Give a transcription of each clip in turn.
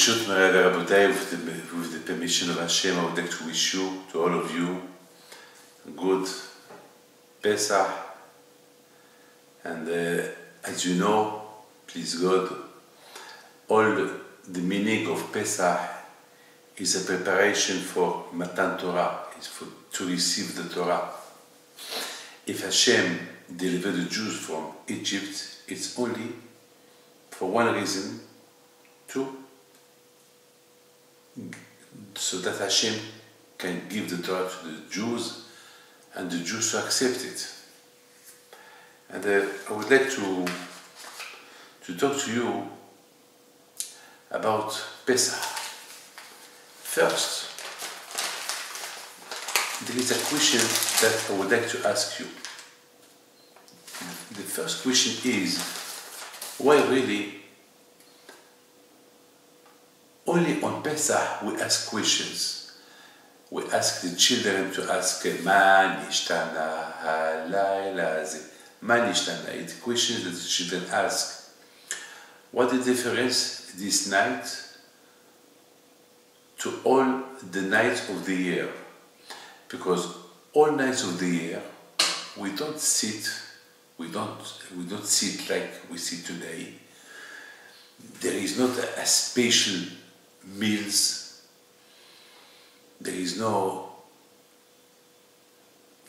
Birshut Moray Verabotai, with the permission of Hashem, I would like to wish you, to all of you, good Pesach. And as you know, please God, all the meaning of Pesach is a preparation for Matan Torah, is to receive the Torah. If Hashem delivered the Jews from Egypt, it's only for one reason, so that Hashem can give the Torah to the Jews and the Jews to accept it. And I would like to talk to you about Pesach. First, there is a question that I would like to ask you. The first question is, why really only on Pesach we ask questions? We ask the children to ask, Ma nishtana halayla ze. Ma nishtana. It's questions that the children ask. What is the difference this night to all the nights of the year? Because all nights of the year we don't sit like we sit today. There is not a special meals. There is no,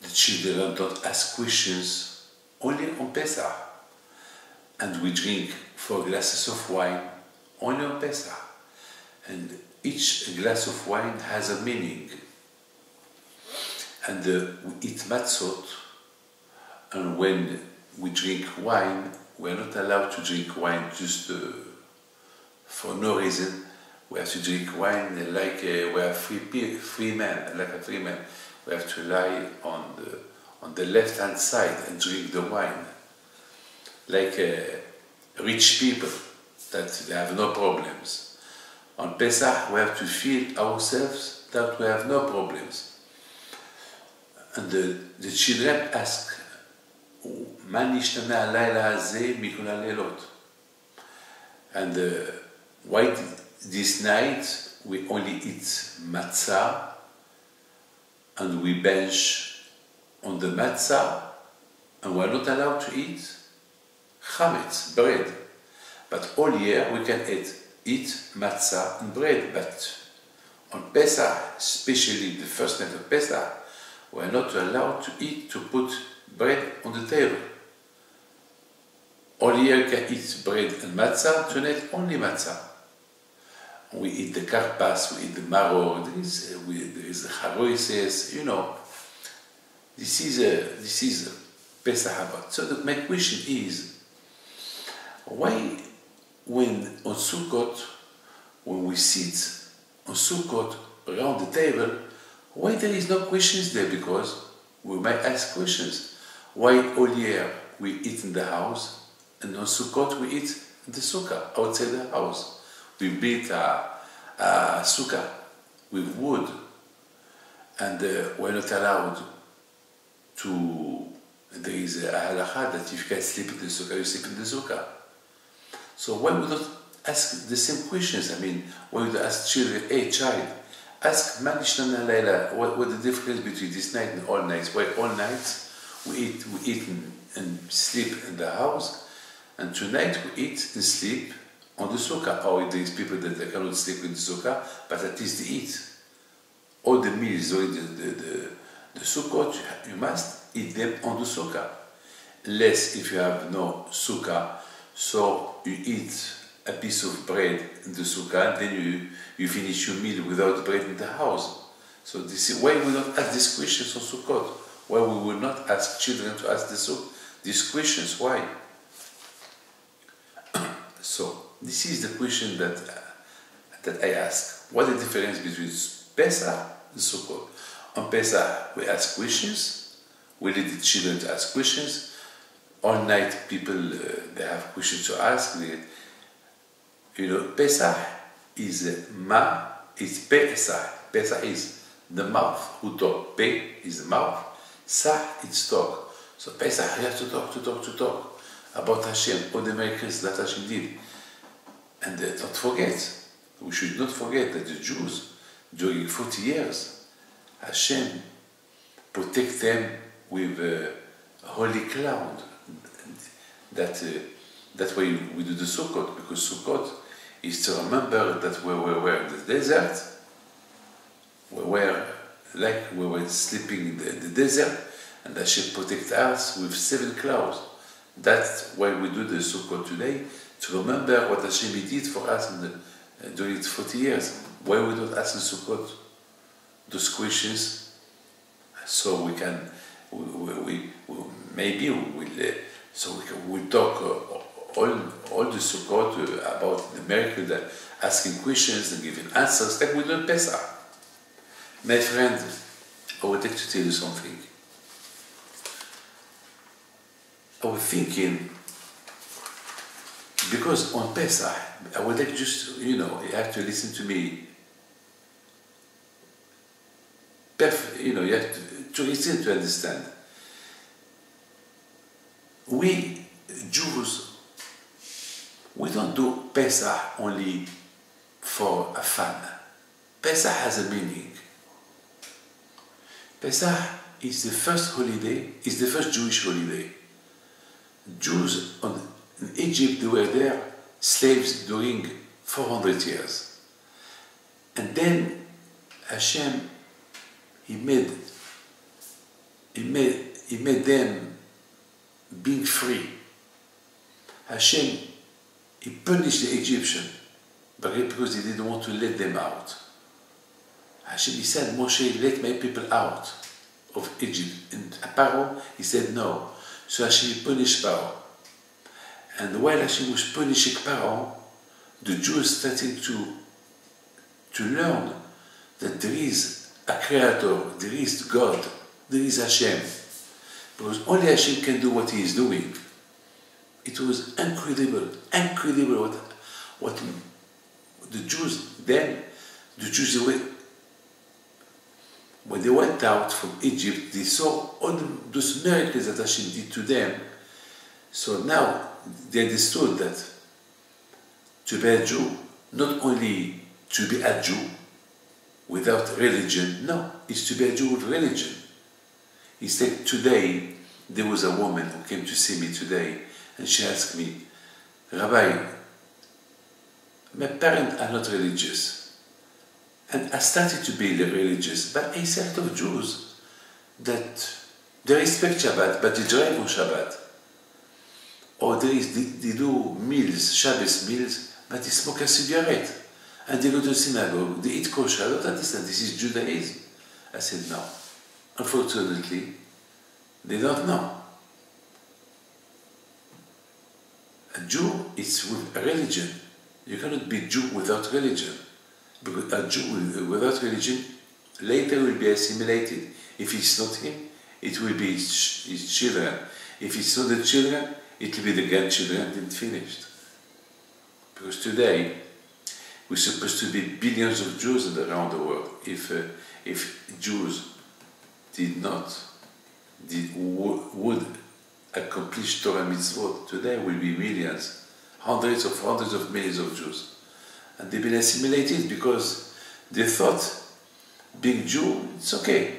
the children don't ask questions, only on Pesach. And we drink 4 glasses of wine only on Pesach. And each glass of wine has a meaning. And we eat matzot, and when we drink wine, we are not allowed to drink wine just for no reason. We have to drink wine like we are free men, like a free man. We have to lie on the left-hand side and drink the wine, like rich people that they have no problems. On Pesach, we have to feel ourselves that we have no problems. And the children ask, Ma nishtana halayla hazeh mikol halelot. And why this night we only eat matzah and we bench on the matzah and we are not allowed to eat chametz, bread. But all year we can eat matzah and bread. But on Pesach, especially the first night of Pesach, we are not allowed to put bread on the table. All year we can eat bread and matzah, tonight only matzah. We eat the karpas, we eat the maror, there is the charoises, you know. This is Pesach Habbat. So my question is, why when on Sukkot, when we sit on Sukkot around the table, why there is no questions there? Because we might ask questions. Why all year we eat in the house, and on Sukkot we eat in the sukkah, outside the house? We built a sukkah with wood, and we're not allowed to. There is a halacha that if you can sleep in the sukkah, you sleep in the sukkah. So why would not ask the same questions? I mean, why would ask children, hey child, ask Ma nishtana halayla, what the difference between this night and all nights? Why all nights we eat and sleep in the house, and tonight we eat and sleep on the sukkah? Or there is people that they cannot sleep in the sukkah, but at least they eat. All the meals or the sukkot, you must eat them on the sukkah. Unless if you have no sukkah, so you eat a piece of bread in the sukkah, and then you finish your meal without bread in the house. So this is why we don't ask these questions on Sukkot. Why we will not ask children to ask these questions? Why? So this is the question that I ask. What is the difference between Pesach and Sukkot? On Pesach we ask questions. We lead the children to ask questions. All night people they have questions to ask. Pesach is is Pesach. Pesach is the mouth who talk. Pe is the mouth. Sah is talk. So Pesach you have to talk about Hashem, all the miracles that Hashem did. And don't forget, we should not forget that the Jews, during 40 years, Hashem protect them with a holy cloud. That's why we do the Sukkot, because Sukkot is to remember that we were in the desert, we were sleeping in the desert, and Hashem protect us with 7 clouds. That's why we do the Sukkot today, to remember what Hashem did for us during 40 years. Why we don't ask in Sukkot those questions, so we can, we'll talk all the Sukkot about the miracle, that asking questions and giving answers, like we do in Pesach. My friend, I would like to tell you something. I was thinking, because on Pesach, I would like you have to listen to me. You have to listen to understand. We Jews, we don't do Pesach only for a fun. Pesach has a meaning. Pesach is the first holiday, is the first Jewish holiday. Jews in Egypt, they were there, slaves during 400 years. And then Hashem, He made them being free. Hashem, He punished the Egyptian because He didn't want to let them out. Hashem, He said, Moshe, let my people out of Egypt. And Pharaoh, He said no. So Hashem punished Pharaoh. And while Hashem was punishing Pharaoh, the Jews started to learn that there is a creator, there is God, there is Hashem. Because only Hashem can do what He is doing. It was incredible what the Jews when they went out from Egypt, they saw all those miracles that Hashem did to them. So now they understood that to be a Jew, not only to be a Jew without religion, no, it's to be a Jew with religion. He said, today, there was a woman who came to see me today, and she asked me, Rabbi, my parents are not religious. And I started to be religious, but a set of Jews that they respect Shabbat, but they drive on Shabbat. Or they do meals, Shabbos meals, but they smoke a cigarette. And they go to the synagogue, they eat kosher. I don't understand, this is Judaism. I said, no. Unfortunately, they don't know. A Jew is with a religion. You cannot be Jew without religion. Because a Jew without religion later will be assimilated. If it's not him, it will be his children. If it's not the children, it will be the grandchildren, and finished. Because today, we're supposed to be billions of Jews around the world. If Jews would accomplish Torah mitzvot, today will be millions, hundreds of millions of Jews. And they've been assimilated because they thought being Jew, it's okay.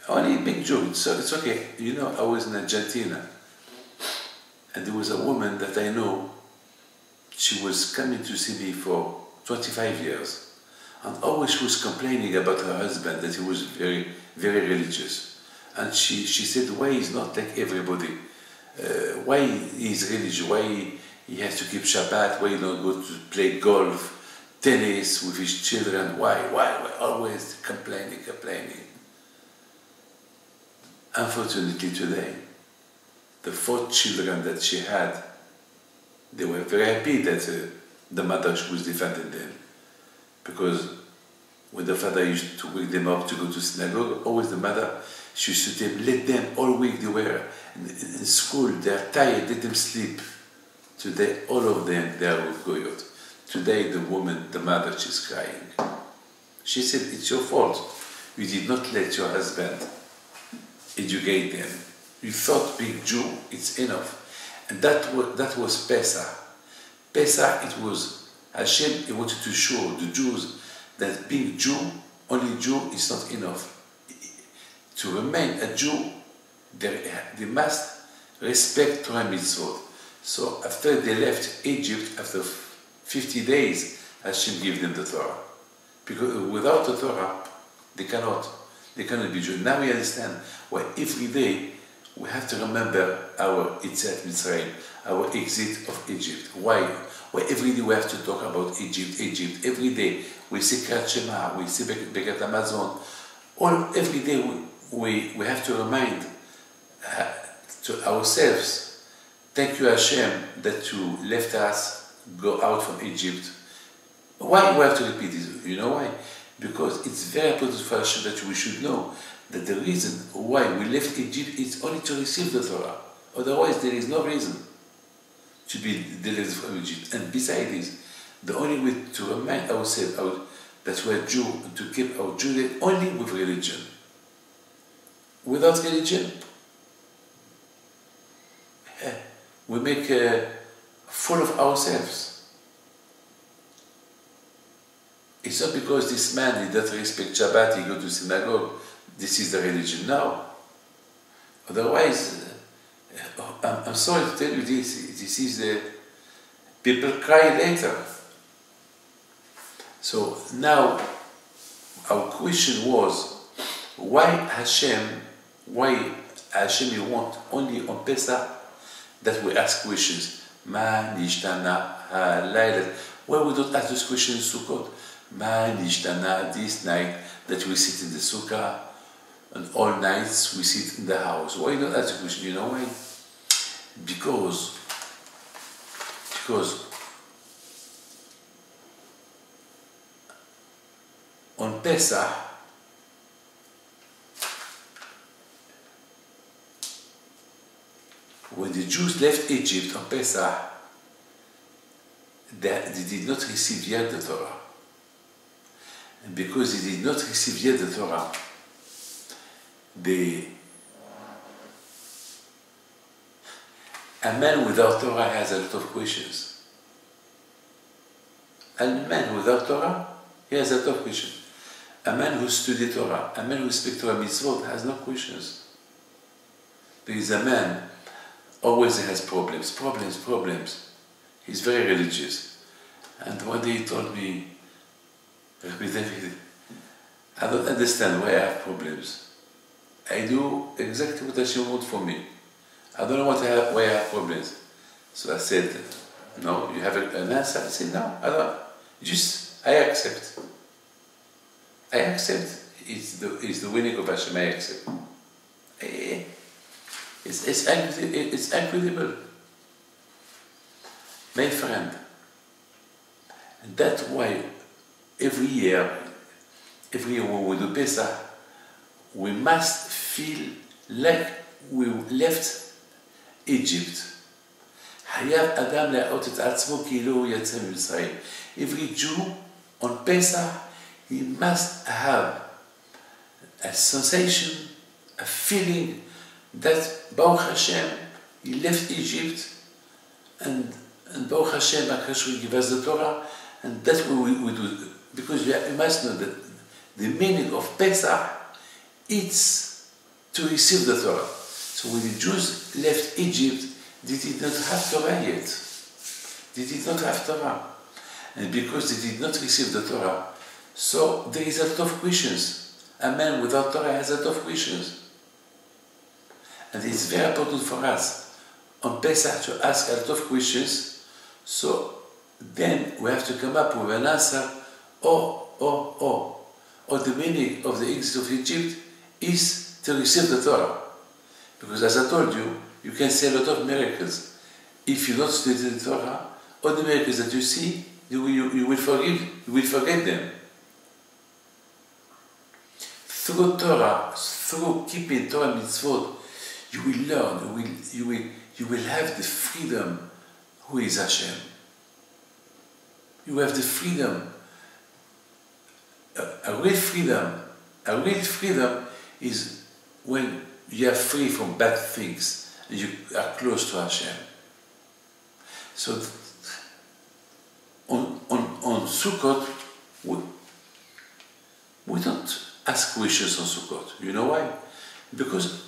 Only being Jew, it's okay. You know, I was in Argentina, and there was a woman that I know, she was coming to see me for 25 years, and always she was complaining about her husband, that he was very, very religious. And she said, why he's not like everybody? Why he's religious? Why he has to keep Shabbat? Why he don't go to play golf, tennis with his children? Why? Always complaining. Unfortunately today, the 4 children that she had, they were very happy that the mother was defending them. Because when the father used to wake them up to go to synagogue, always the mother, she used to tell them, let them all week, they were in school, they are tired, let them sleep. Today, all of them, they are with Goyot. Today, the woman, the mother, she's crying. She said, it's your fault. You did not let your husband educate them. You thought being Jew, it's enough. And that was Pesach. Pesach, it was Hashem, he wanted to show the Jews that being Jew, only Jew is not enough. To remain a Jew, they must respect Torah mitzvot. So after they left Egypt, after 50 days, Hashem gave them the Torah. Because without the Torah, they cannot be Jew. Now we understand why every day we have to remember our Yetziat Mitzrayim, our exit of Egypt. Why every day we have to talk about Egypt. Every day we say Kriyat Shema, we say Birkat Hamazon. Every day we have to remind to ourselves, thank you Hashem that you left us go out from Egypt. Why we have to repeat this? You know why? Because it's very important for Hashem that we should know that the reason why we left Egypt is only to receive the Torah. Otherwise, there is no reason to be delivered from Egypt. And besides this, the only way to remind ourselves that we are Jew and to keep our Judaism only with religion. Without religion, we make a fool of ourselves. It's not because this man he doesn't respect Shabbat, he goes to synagogue, this is the religion now. Otherwise, I'm sorry to tell you this is the people cry later. So now, our question was, why Hashem you want only on Pesach that we ask questions? Ma nishtana halayla. Why we don't ask those questions in Sukkot? Ma nishtana, this night that we sit in the sukkah, and all nights we sit in the house. Why don't ask the question? You know why? Because on Pesach, when the Jews left Egypt on Pesach, they did not receive yet the Torah. And because they did not receive yet the Torah, a man without Torah has a lot of questions. A man without Torah, he has a lot of questions. A man who studies Torah, a man who speaks Torah mitzvot has no questions. There is a man always has problems. He's very religious. And one day he told me, Rabbi David, I don't understand why I have problems. I do exactly what Hashem wants for me. I don't know why I have problems. So I said, no, you have an answer? I said, no, I don't. I accept. It's the winning of Hashem, I accept. It's incredible. My friend. And that's why every year when we do Pesach, we must feel like we left Egypt. חייב אדם להראות את עצמו כאילו הוא יצא ממצרים. Every Jew on Pesach, he must have a sensation, a feeling that Baruch Hashem, he left Egypt, and Baruch Hashem, HaKadosh give us the Torah, and that's what we do. Because you must know that the meaning of Pesach, it's to receive the Torah. So when the Jews left Egypt, they did not have Torah yet. They did not have Torah. And because they did not receive the Torah, so there is a lot of questions. A man without Torah has a lot of questions. And it's very important for us on Pesach to ask a lot of questions, so then we have to come up with an answer, or the meaning of the exit of Egypt is to receive the Torah. Because as I told you, you can see a lot of miracles. If you don't study the Torah, all the miracles that you see, you will forget them. Through Torah, through keeping Torah mitzvot, you will learn, you will have the freedom who is Hashem. You have the freedom, a real freedom. A real freedom is when you are free from bad things and you are close to Hashem. So on Sukkot, we don't ask questions on Sukkot. You know why? Because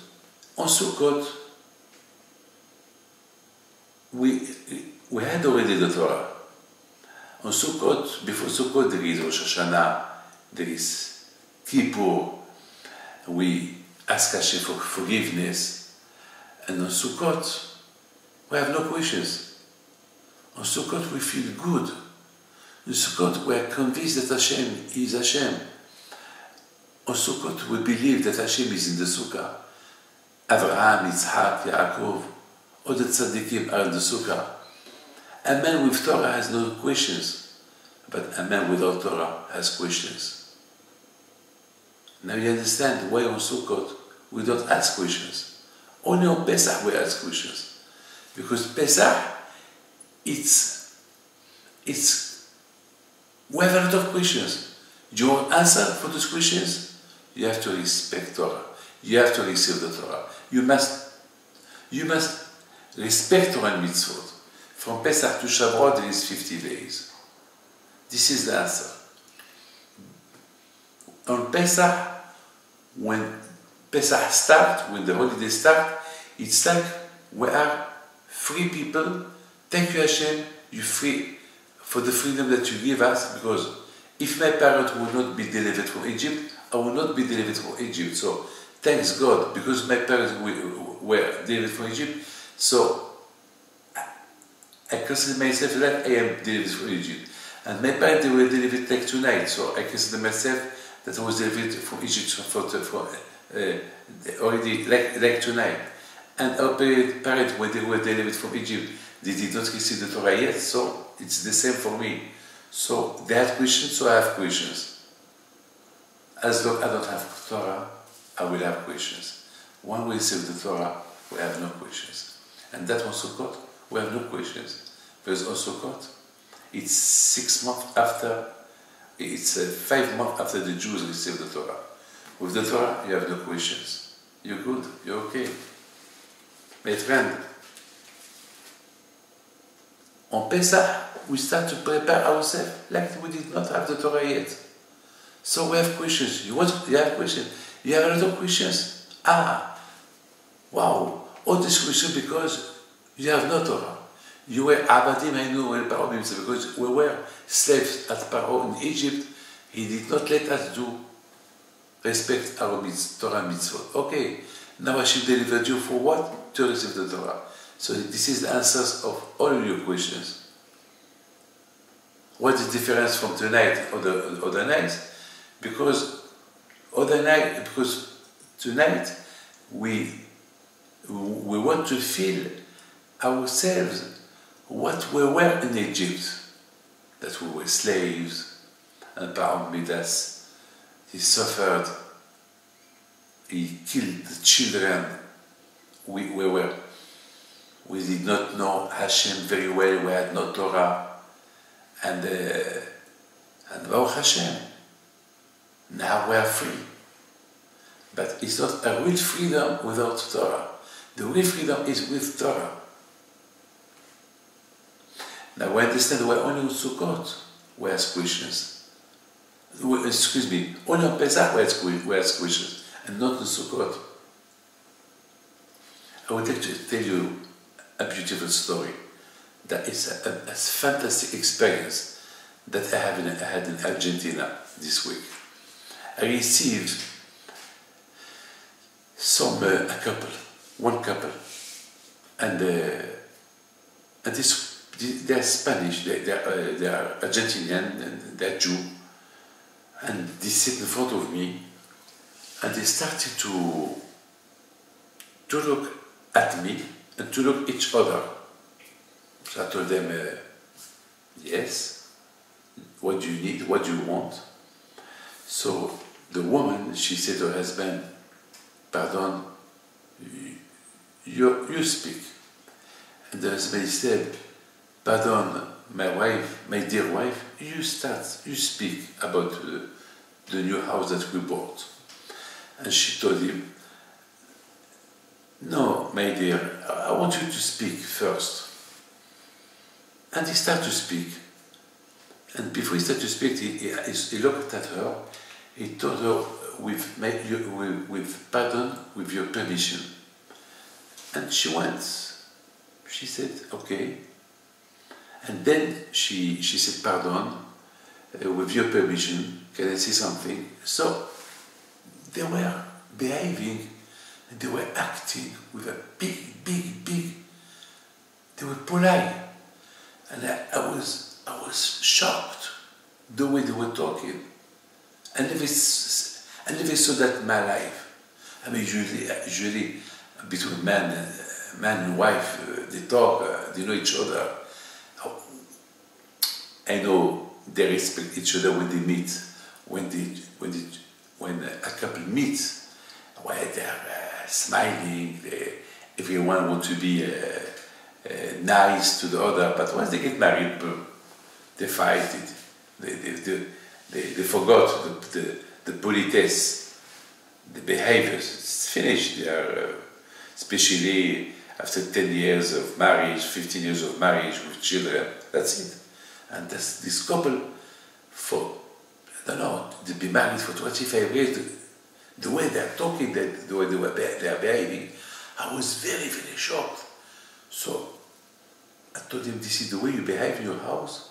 on Sukkot, we had already the Torah. On Sukkot, before Sukkot, there is Rosh Hashanah, there is Kippur, we ask Hashem for forgiveness. And on Sukkot, we have no questions. On Sukkot, we feel good. On Sukkot, we are convinced that Hashem is Hashem. On Sukkot, we believe that Hashem is in the Sukkah. Abraham, Yitzhak, Yaakov, all the tzaddikim are in the Sukkah. A man with Torah has no questions, but a man without Torah has questions. Now you understand why on Sukkot we don't ask questions. Only on Pesach we ask questions. Because Pesach, we have a lot of questions. You want answer for those questions? You have to respect Torah. You have to receive the Torah. You must respect Torah and mitzvot. From Pesach to Shavuot there is 50 days. This is the answer. On Pesach, when Pesach starts, when the holiday starts, it's like we are free people. Thank you Hashem, you're free for the freedom that you give us, because if my parents would not be delivered from Egypt, I would not be delivered from Egypt. So thanks God, because my parents were delivered from Egypt, so I consider myself that I am delivered from Egypt. And my parents, they were delivered like tonight, so I consider myself that I was delivered from Egypt already like tonight. And our parents, when they were delivered from Egypt, they did not receive the Torah yet, so it's the same for me. So they had questions, so I have questions. As long as I don't have Torah, I will have questions. When we receive the Torah, we have no questions. And that was Sukkot, we have no questions. Because on Sukkot, it's 6 months after, it's 5 months after the Jews received the Torah. With the Torah, you have no questions. You're good, you're okay. My friend, on Pesach, we start to prepare ourselves like we did not have the Torah yet. So we have questions. You have questions. You have a lot of questions. Wow. All these questions because you have no Torah. You were Abadim, I know, because we were slaves at Paro in Egypt. He did not let us do respect our Torah mitzvot. Okay, now Hashem delivered you for what? To receive the Torah. So this is the answers of all your questions. What is the difference from tonight or the other nights? Because tonight we want to feel ourselves what we were in Egypt, that we were slaves, and Paro made us, he suffered, he killed the children, we did not know Hashem very well, we had no Torah, and Baruch Hashem, now we are free. But it's not a real freedom without Torah. The real freedom is with Torah. Now we understand why only on Sukkot we ask questions. Excuse me, only on Pesach we ask questions, and not on Sukkot. I would like to tell you a beautiful story. That is a fantastic experience that I had in Argentina this week. I received one couple, and they're Spanish, they are Argentinian, and they're Jew, and they sit in front of me, and they started to look at me and to look at each other. So I told them, yes, what do you need, what do you want? So the woman, she said to her husband, pardon, you speak. And the husband said, pardon, my dear wife, you speak about the new house that we bought. And she told him, no, my dear, I want you to speak first. And he started to speak. And before he started to speak, he looked at her, he told her, with pardon, with your permission. And she went. She said, okay. And then she said, pardon, with your permission, can I say something? So they were behaving and they were acting with a big, they were polite. And I was shocked the way they were talking. I never saw that in my life. I mean, usually between man and wife, they talk, they know each other. I know they respect each other when they meet. When a couple meets, where they are smiling, everyone wants to be nice to the other. But once they get married, boom, they fight it. They forgot the politesse, the behaviors. It's finished. They are, especially after 10 years of marriage, 15 years of marriage with children. That's it. And this couple, I don't know, to be married for 25 years, the way they are talking, the way they are behaving, I was very, very shocked. So I told him, this is the way you behave in your house?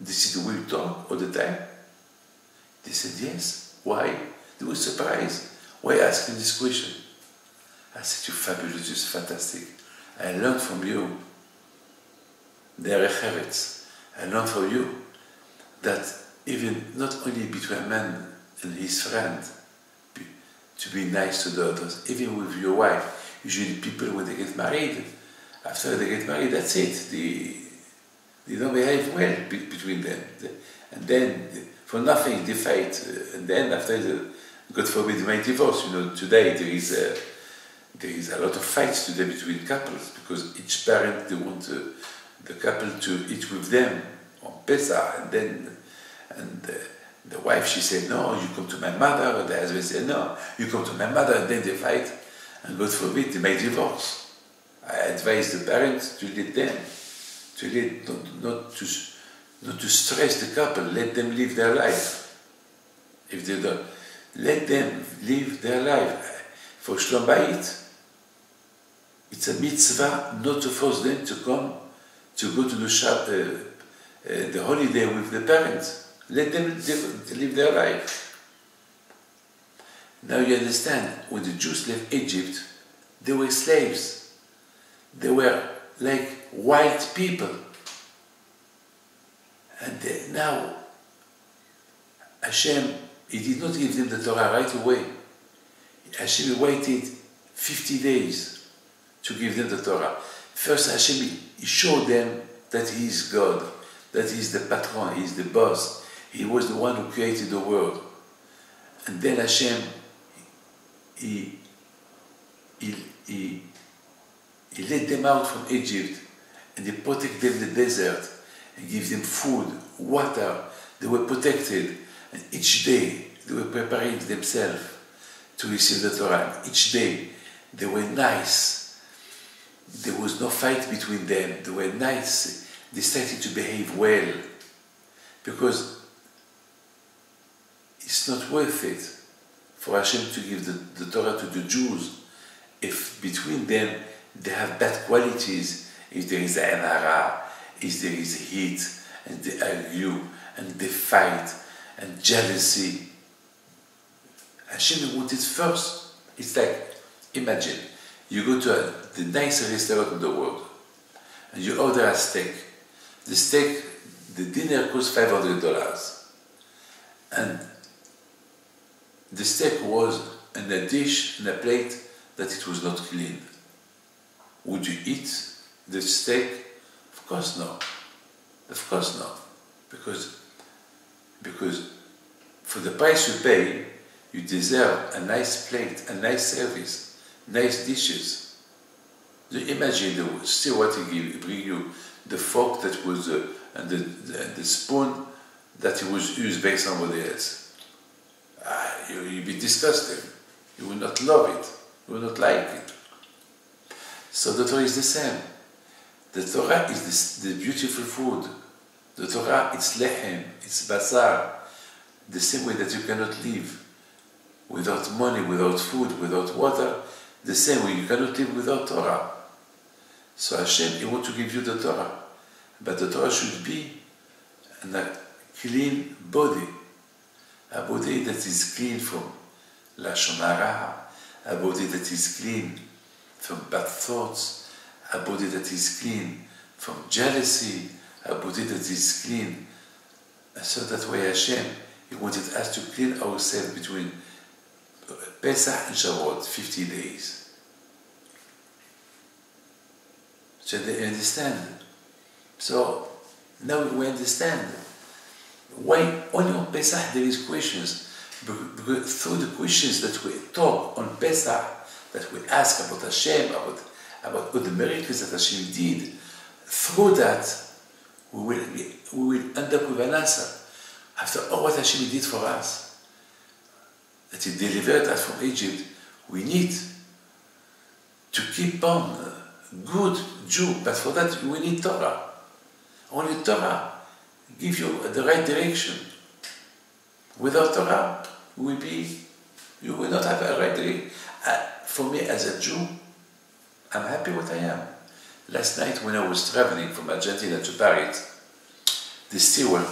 This is the way you talk all the time? They said, yes. Why? They were surprised. Why asking this question? I said, you're fabulous, you're fantastic. I learned from you. Derech Eretz. I learned from you that even not only between a man and his friend, to be nice to the others, even with your wife. Usually people, when they get married, after they get married, that's it. They don't behave well between them. And then, for nothing, they fight. And then after, God forbid, they may divorce. You know, today there is a lot of fights today between couples, because each parent, they want the couple to eat with them on Pesach, and the wife, she said, no, you come to my mother, and the husband said, no, you come to my mother, and then they fight, and God forbid, they may divorce. I advise the parents to let them, not to stress the couple, let them live their life. If they don't, let them live their life. For Shlom Bayit, it's a mitzvah not to force them to come, to go to the holiday with the parents. Let them live their life. Now you understand, when the Jews left Egypt, they were slaves. They were like wild people. And now, Hashem, He did not give them the Torah right away. Hashem waited 50 days to give them the Torah. First, Hashem, He showed them that He is God, that He is the patron, He is the boss. He was the one who created the world. And then Hashem, He led them out from Egypt, and He protected them in the desert, and gave them food, water. They were protected, and each day they were preparing themselves to receive the Torah. Each day they were nice. There was no fight between them. They were nice. They started to behave well, because it's not worth it for Hashem to give the Torah to the Jews if between them they have bad qualities, if there is an hara, if there is heat, and they argue, and they fight, and jealousy. Hashem wanted first. It's like, imagine, you go to the nicest restaurant in the world, and you order a steak. The dinner costs $500. And the steak was in a dish, in a plate, that it was not clean. Would you eat the steak? Of course not. Of course not. Because for the price you pay, you deserve a nice plate, a nice service, nice dishes. So imagine see what He bring you, the fork that was, and the spoon that was used by somebody else. You'll be disgusted. You will not love it. You will not like it. So the Torah is the same. The Torah is the beautiful food. The Torah, it's lechem, it's basar. The same way that you cannot live without money, without food, without water, the same way you cannot live without Torah. So Hashem, He wants to give you the Torah. But the Torah should be a clean body. A body that is clean from Lashon Hara, a body that is clean from bad thoughts, a body that is clean from jealousy, a body that is clean. So that way Hashem, He wanted us to clean ourselves between Pesach and Shavuot, 50 days. So they understand. So now we understand why only on Pesach there is questions. Because through the questions that we talk on Pesach, that we ask about Hashem, about all the miracles that Hashem did, through that we will end up with an answer. After all what Hashem did for us, that He delivered us from Egypt, we need to keep on good Jew, but for that we need Torah. Only Torah gives you the right direction. Without Torah, you will not have a right direction. For me as a Jew, I'm happy what I am. Last night when I was traveling from Argentina to Paris, the steward,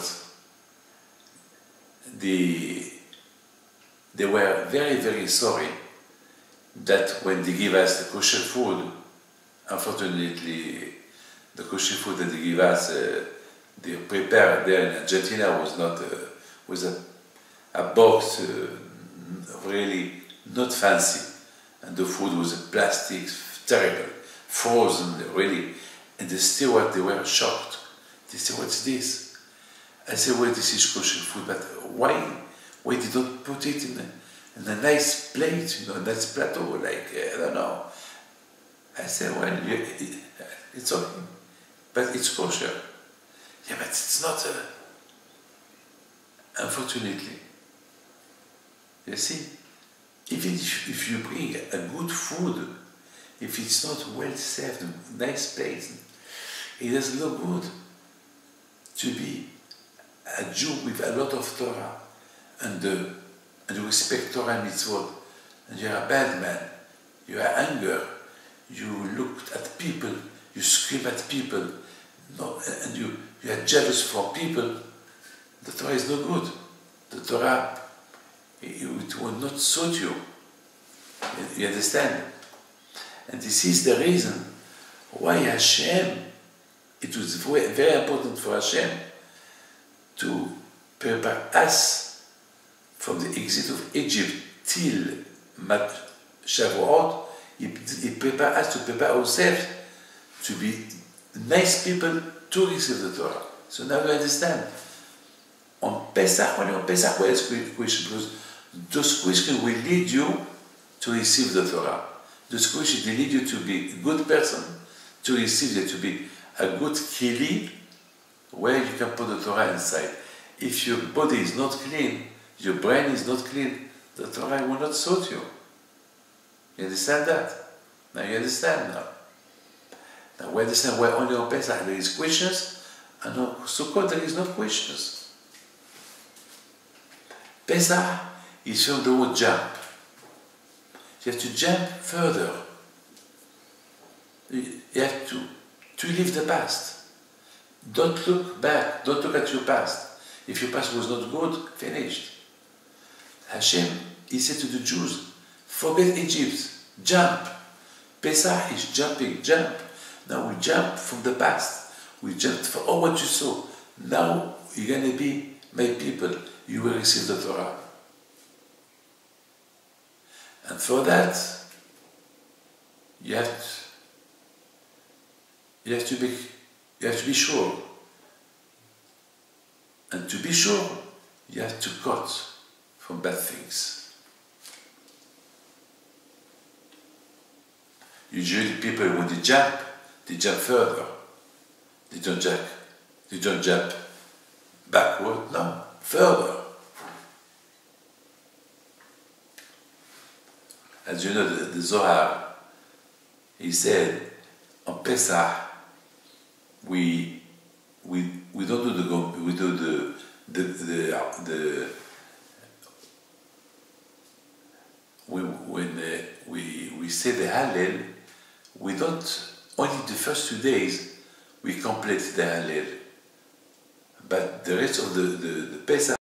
they were very, very sorry that when they give us the kosher food, unfortunately, the kosher food that they give us, they prepared there in Argentina was a box, really not fancy, and the food was plastic, terrible, frozen, really. And the steward, they were shocked. They said, "What's this?" I said, "Well, this is kosher food, but why did you not put it in a nice plate, a nice plateau, like, I don't know." I said, "Well, it's okay, but it's kosher." "Yeah, but it's not, unfortunately." You see, even if you bring a good food, if it's not well served, nice plate, it doesn't look good. To be a Jew with a lot of Torah and respect Torah and mitzvot, and you're a bad man, you are anger, you look at people, you scream at people, no, and you are jealous for people, the Torah is no good. The Torah, it will not suit you. You understand? And this is the reason why Hashem, it was very, very important for Hashem to prepare us from the exit of Egypt till Shavuot. He prepared us to prepare ourselves to be nice people to receive the Torah. So now you understand. On Pesach, only on Pesach, where is question? Because those questions will lead you to receive the Torah. Those questions will lead you to be a good person, to receive it, to be a good keli, where you can put the Torah inside. If your body is not clean, your brain is not clean, the Torah will not suit you. You understand that? Now you understand now. Now we understand why only on Pesach there is questions, and on Sukkot there is no questions. Pesach is from the word jump. You have to jump further. You have to leave the past. Don't look back. Don't look at your past. If your past was not good, finished. Hashem, He said to the Jews, forget Egypt, jump. Pesach is jumping, jump. Now we jump from the past. We jumped for all what you saw. Now you're going to be my people. You will receive the Torah. And for that, you have to be sure. And to be sure, you have to cut from bad things. Usually people, when they jump further. They don't jump backward, no, further. As you know, the Zohar, he said, on Pesach, we we don't do we do when we say the Hallel, we don't, only the first 2 days we complete the Hallel, but the rest of the Pesach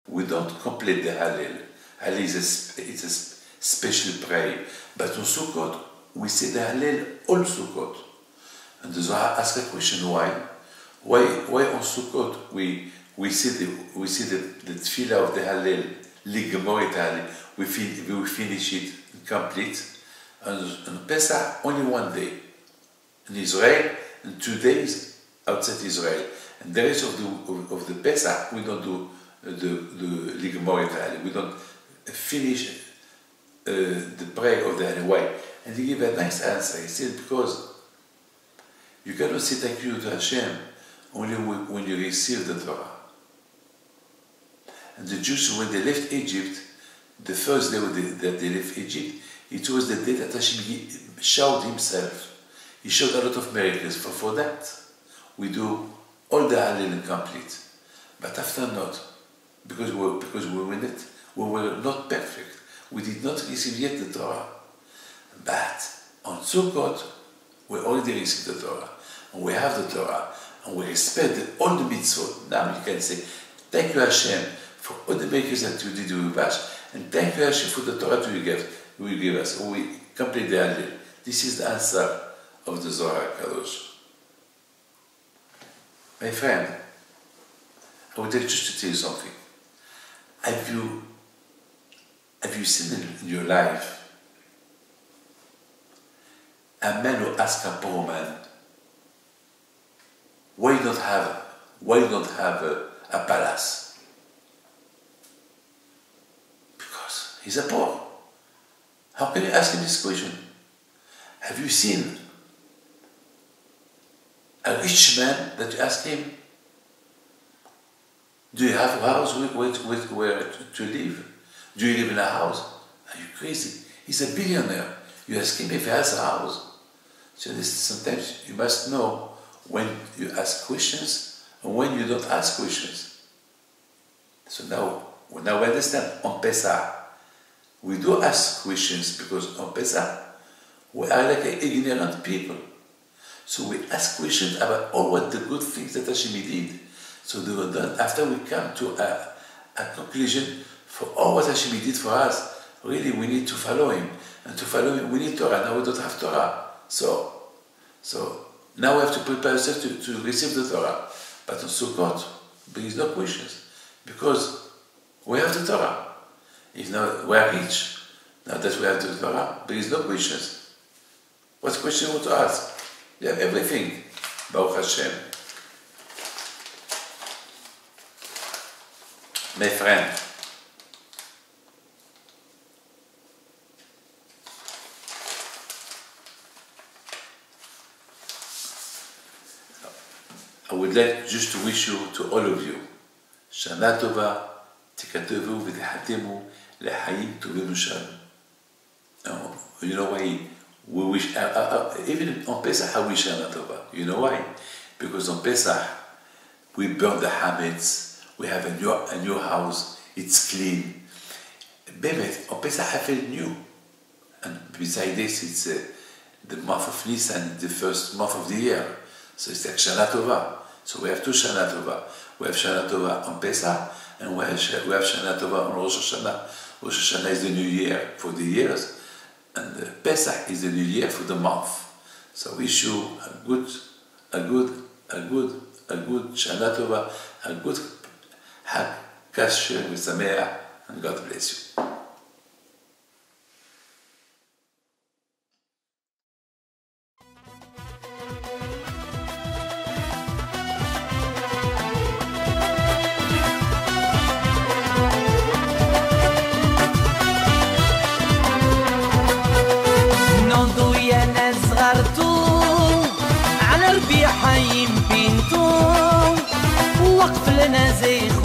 we don't complete the Hallel. Hallel it's a special prayer, but on Sukkot we say the Hallel all Sukkot. And the Zohar asks a question: why on Sukkot we see the tefillah of the Hallel, ligmor et Hallel, we finish it complete, and Pesach only 1 day in Israel and 2 days outside Israel, and the rest of the Pesach we don't do the ligmor et Hallel, we don't finish the prayer of the Hallel. Why? And he gave a nice answer. He said, because you cannot say thank you to Hashem only when you receive the Torah. And the Jews, when they left Egypt, the first day that they left Egypt, it was the day that Hashem showed himself. He showed a lot of miracles. For that, we do all the Hallel complete. But after not, because we were not perfect. We did not receive yet the Torah. But on Sukkot, we already received the Torah. And we have the Torah. And we respect all the mitzvot. Now you can say, thank you Hashem for all the miracles that you did with us. And thank you Hashem for the Torah you give us. We complete the Hallel. This is the answer of the Zohar Kadosh. My friend, I would like just to tell you something. Have you seen in your life a man who asks a poor man, why you don't have a palace? Because he's a poor. How can you ask him this question? Have you seen a rich man that you ask him, do you have a house where to live? Do you live in a house? Are you crazy? He's a billionaire. You ask him if he has a house. So sometimes you must know when you ask questions and when you don't ask questions. So now we understand. On Pesach, we do ask questions because on Pesach, we are like ignorant people. So we ask questions about all what the good things that Hashem did. So after we come to a conclusion for all what Hashem did for us, really we need to follow Him. And to follow Him, we need Torah. Now we don't have Torah. So now we have to prepare ourselves to receive the Torah. But on Sukkot, there is no questions. Because we have the Torah. If now we are rich, now that we have the Torah, there is no questions. What question would to ask? We have everything. Baruch Hashem. My friend, I would like just to wish you, to all of you, Shana Tova, Tikatvu v'Tihatemu le'Hayim Tovim U'Shalom. You know why we wish, even on Pesach I wish Shana Tova. You know why? Because on Pesach we burn the Hametz, we have a new house, it's clean. Bemet, on Pesach I feel new. And besides this, it's the month of Nisan, the first month of the year. So it's like Shana Tova. So we have two Shana Tova. We have Shana Tova on Pesach, and we have Shana Tova on Rosh Hashanah. Rosh Hashanah is the new year for the years, and Pesach is the new year for the month. So we wish you a good Shana Tova, a good Hag Kasher V'Sameach, and God bless you. حي بنتو وقف لنا زي